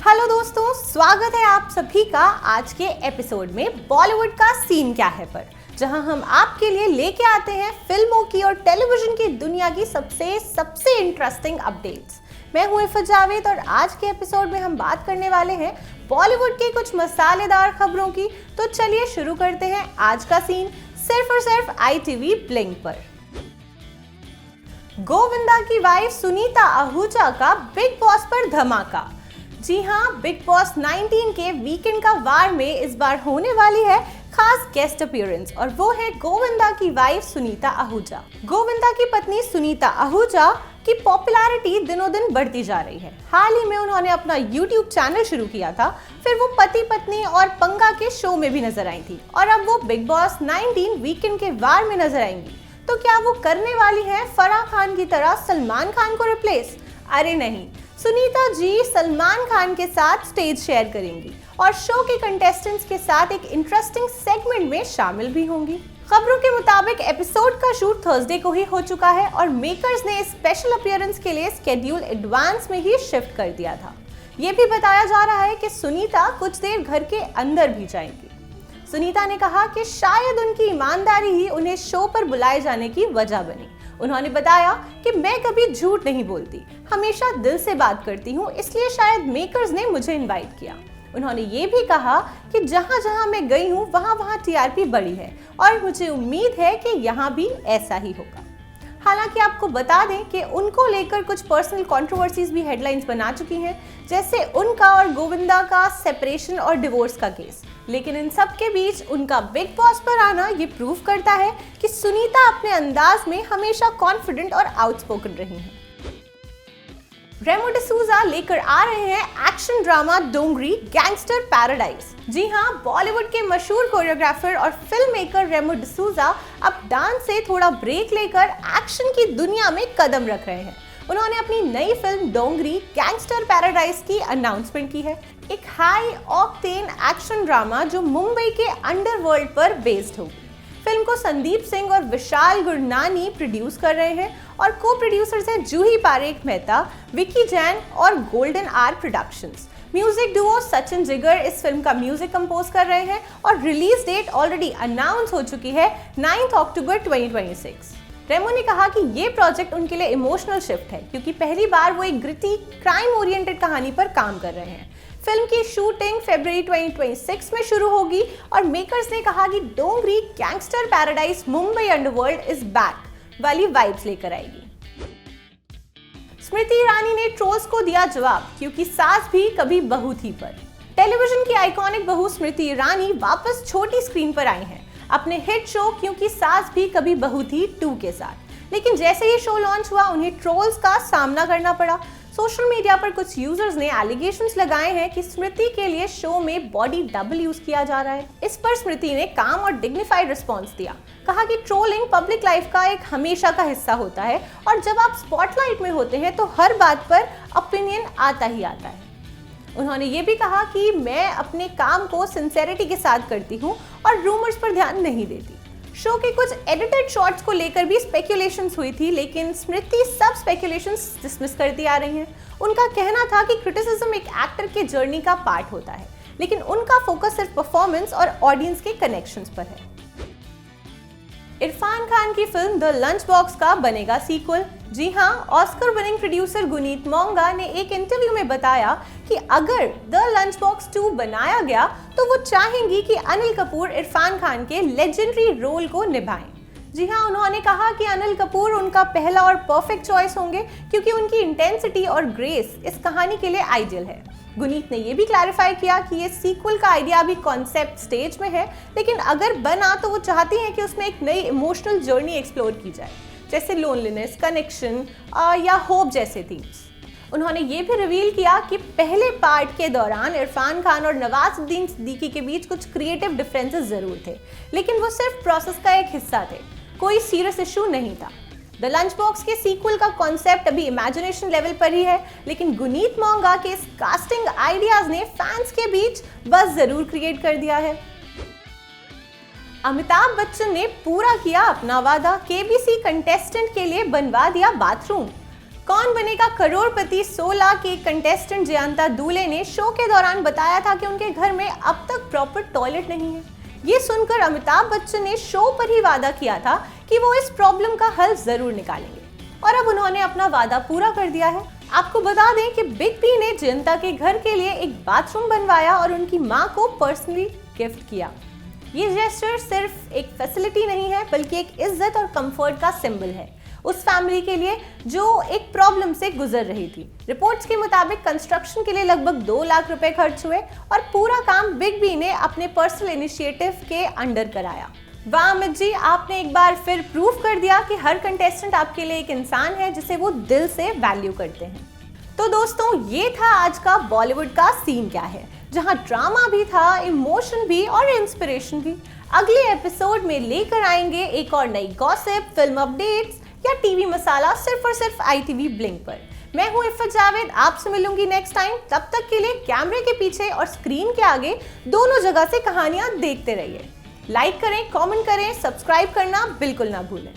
Hello दोस्तों, स्वागत है आप सभी का आज के एपिसोड में बॉलीवुड का सीन क्या है पर, जहां हम आपके लिए लेके आते हैं फिल्मों की और टेलीविजन की दुनिया की सबसे इंटरेस्टिंग अपडेट्स। मैं हूं इफ़त जावेद और आज के एपिसोड में हम बात करने वाले हैं बॉलीवुड की कुछ मसालेदार खबरों की। तो चलिए शुरू करते हैं आज का सीन सिर्फ और सिर्फ ITV ब्लिंक पर। गोविंदा की वाइफ सुनीता आहूजा का बिग बॉस पर धमाका। जी हाँ, बिग बॉस 19 के वीकेंड का वार में इस बार होने वाली है खास गेस्ट अपीयरेंस और वो है गोविंदा की वाइफ सुनीता आहूजा। गोविंदा की पत्नी सुनीता आहूजा की पॉपुलैरिटी दिनों दिन बढ़ती जा रही है। हाल ही में उन्होंने अपना YouTube चैनल शुरू किया था, फिर वो पति पत्नी और पंगा के शो में भी नजर आई थी और अब वो बिग बॉस 19 वीकेंड के वार में नजर आएंगी। तो क्या वो करने वाली हैं फराह खान की तरह सलमान खान को रिप्लेस? अरे नहीं, सुनीता जी सलमान खान के साथ स्टेज शेयर करेंगी और शो के कंटेस्टेंट्स के साथ एक इंटरेस्टिंग सेगमेंट में शामिल भी होंगी। खबरों के मुताबिक एपिसोड का शूट थर्सडे को ही हो चुका है और मेकर्स ने स्पेशल अपीयरेंस के लिए स्केड्यूल एडवांस में ही शिफ्ट कर दिया था। ये भी बताया जा रहा है कि सुनीता कुछ देर घर के अंदर भी जाएंगी। सुनीता ने कहा कि शायद उनकी ईमानदारी ही उन्हें शो पर बुलाए जाने की वजह बनी। उन्होंने बताया कि मैं कभी झूठ नहीं बोलती, हमेशा दिल से बात करती हूँ, इसलिए शायद मेकर्स ने मुझे इनवाइट किया। उन्होंने ये भी कहा कि जहाँ जहाँ मैं गई हूँ वहाँ TRP बढ़ी है और मुझे उम्मीद है कि यहाँ भी ऐसा ही होगा। हालांकि आपको बता दें कि उनको लेकर कुछ पर्सनल कंट्रोवर्सीज भी हेडलाइंस बना चुकी हैं, जैसे उनका और गोविंदा का सेपरेशन और डिवोर्स का केस। लेकिन इन सब के बीच उनका बिग बॉस पर आना ये प्रूव करता है कि सुनीता अपने अंदाज में हमेशा कॉन्फिडेंट और आउटस्पोकन रही हैं। रेमो डिसूजा लेकर आ रहे हैं एक्शन ड्रामा डोंगरी गैंगस्टर पैराडाइज। जी हाँ, बॉलीवुड के मशहूर कोरियोग्राफर और फिल्म मेकर रेमो डिसूजा अब डांस से थोड़ा ब्रेक लेकर एक्शन की दुनिया में कदम रख रहे हैं। उन्होंने अपनी नई फिल्म डोंगरी गैंगस्टर पैराडाइज की अनाउंसमेंट की है, एक हाई ऑक्टेन एक्शन ड्रामा जो मुंबई के अंडरवर्ल्ड पर बेस्ड होगी। फिल्म को संदीप सिंह और विशाल गुरनानी प्रोड्यूस कर रहे हैं और को प्रोड्यूसर्स हैं जूही पारेख मेहता, विकी जैन और golden R productions. Music duo Sachin Jigar इस फिल्म का म्यूजिक कंपोज कर रहे हैं और रिलीज डेट ऑलरेडी अनाउंस हो चुकी है 9 अक्टूबर 2026। रेमो ने कहा कि ये प्रोजेक्ट उनके लिए इमोशनल शिफ्ट है क्योंकि पहली बार वो एक ग्रिटी क्राइम ओरिएंटेड कहानी पर काम कर रहे हैं। फिल्म की शूटिंग फरवरी 2026 में शुरू होगी और मेकर्स ने कहा कि Dongri gangster paradise Mumbai underworld is back वाली वाइब्स लेकर आएगी। स्मृति ईरानी ने ट्रोल्स को दिया जवाब क्योंकि सास भी कभी बहू थी पर। टेलीविजन की आइकॉनिक बहू स्मृति ईरानी वापस छोटी स्क्रीन पर आई हैं अपने हिट शो क्योंकि सास भी कभी बहू थी 2 के साथ। लेकिन जैसे ही शो लॉन्च हुआ उन्हें ट्रोल्स का सामना करना पड़ा। सोशल मीडिया पर कुछ यूजर्स ने एलिगेशंस लगाए हैं कि स्मृति के लिए शो में बॉडी डबल यूज किया जा रहा है। इस पर स्मृति ने काम और डिग्निफाइड रिस्पॉन्स दिया, कहा कि ट्रोलिंग पब्लिक लाइफ का एक हमेशा का हिस्सा होता है और जब आप स्पॉटलाइट में होते हैं तो हर बात पर ओपिनियन आता ही आता है। उन्होंने ये भी कहा कि मैं अपने काम को सिंसेरिटी के साथ करती हूँ और रूमर्स पर ध्यान नहीं देती। शो के कुछ एडिटेड शॉट्स को लेकर भी स्पेकुलेशंस हुई थी, लेकिन स्मृति सब स्पेकुलेशंस डिसमिस करती आ रही हैं। उनका कहना था कि क्रिटिसिज्म एक एक्टर के जर्नी का पार्ट होता है, लेकिन उनका फोकस सिर्फ परफॉर्मेंस और ऑडियंस के कनेक्शंस पर है। इरफान खान की फिल्म द लंच बॉक्स का बनेगा सीक्वल। जी हाँ, Oscar winning producer Guneet Monga ने एक इंटरव्यू में बताया कि अगर द लंच बॉक्स 2 बनाया गया तो वो चाहेंगी कि अनिल कपूर इरफान खान के लेजेंडरी रोल को निभाएं। जी हाँ, उन्होंने कहा कि अनिल कपूर उनका पहला और परफेक्ट चॉइस होंगे क्योंकि उनकी इंटेंसिटी और ग्रेस इस कहानी के लिए आइडियल है। गुनीत ने यह भी क्लैरिफाई किया कि ये सीक्वल का आइडिया अभी कॉन्सेप्ट स्टेज में है, लेकिन अगर बना तो वो चाहती हैं कि उसमें एक नई इमोशनल जर्नी एक्सप्लोर की जाए, जैसे लोनलीनेस, कनेक्शन या होप जैसे थीम्स। उन्होंने ये भी रिवील किया कि पहले पार्ट के दौरान इरफान खान और नवाजुद्दीन सिद्दीकी के बीच कुछ क्रिएटिव डिफरेंसेस जरूर थे, लेकिन वो सिर्फ प्रोसेस का एक हिस्सा थे, कोई सीरियस इशू नहीं था। द लंच बॉक्स के सीक्वल का कॉन्सेप्ट अभी इमेजिनेशन लेवल पर ही है, लेकिन गुनीत मोंगा के इस कास्टिंग आइडियाज ने फैंस के बीच बस जरूर क्रिएट कर दिया है। अमिताभ बच्चन ने पूरा किया अपना वादा, केबीसी कंटेस्टेंट के लिए बनवा दिया बाथरूम। कौन बनेगा करोड़पति 16 की कंटेस्टेंट जयंता दूले ने शो के दौरान बताया था कि उनके घर में अब तक प्रॉपर टॉयलेट नहीं है। ये सुनकर अमिताभ बच्चन ने शो पर ही वादा किया था कि वो इस प्रॉब्लम का हल जरूर निकालेंगे और अब उन्होंने अपना वादा पूरा कर दिया है। आपको बता दें कि बिग बी ने जयंता के घर के लिए एक बाथरूम बनवाया और उनकी मां को पर्सनली गिफ्ट किया। ये जेस्चर सिर्फ एक फैसिलिटी नहीं है बल्कि एक इज्जत और कंफर्ट का सिंबल है उस फैमिली के लिए जो एक प्रॉब्लम से गुजर रही थी। रिपोर्ट्स के मुताबिक कंस्ट्रक्शन के लिए लगभग 2 लाख रुपए खर्च हुए और पूरा काम बिग बी ने अपने पर्सनल इनिशिएटिव के अंडर कराया। वाह अमित जी, आपने एक बार फिर प्रूव कर दिया कि हर कंटेस्टेंट आपके लिए एक इंसान है जिसे वो दिल से वैल्यू करते हैं। तो दोस्तों, ये था आज का बॉलीवुड का सीन क्या है, जहां ड्रामा भी था, इमोशन भी और इंस्पिरेशन भी। अगले एपिसोड में लेकर आएंगे एक और नई गॉसिप, फिल्म अपडेट्स या टीवी मसाला सिर्फ और सिर्फ ITV ब्लिंक पर। मैं हूं इफ़त जावेद, आपसे मिलूंगी नेक्स्ट टाइम। तब तक के लिए कैमरे के पीछे और स्क्रीन के आगे दोनों जगह से कहानियां देखते रहिए। लाइक करें, कमेंट करें, सब्सक्राइब करना बिल्कुल ना भूलें।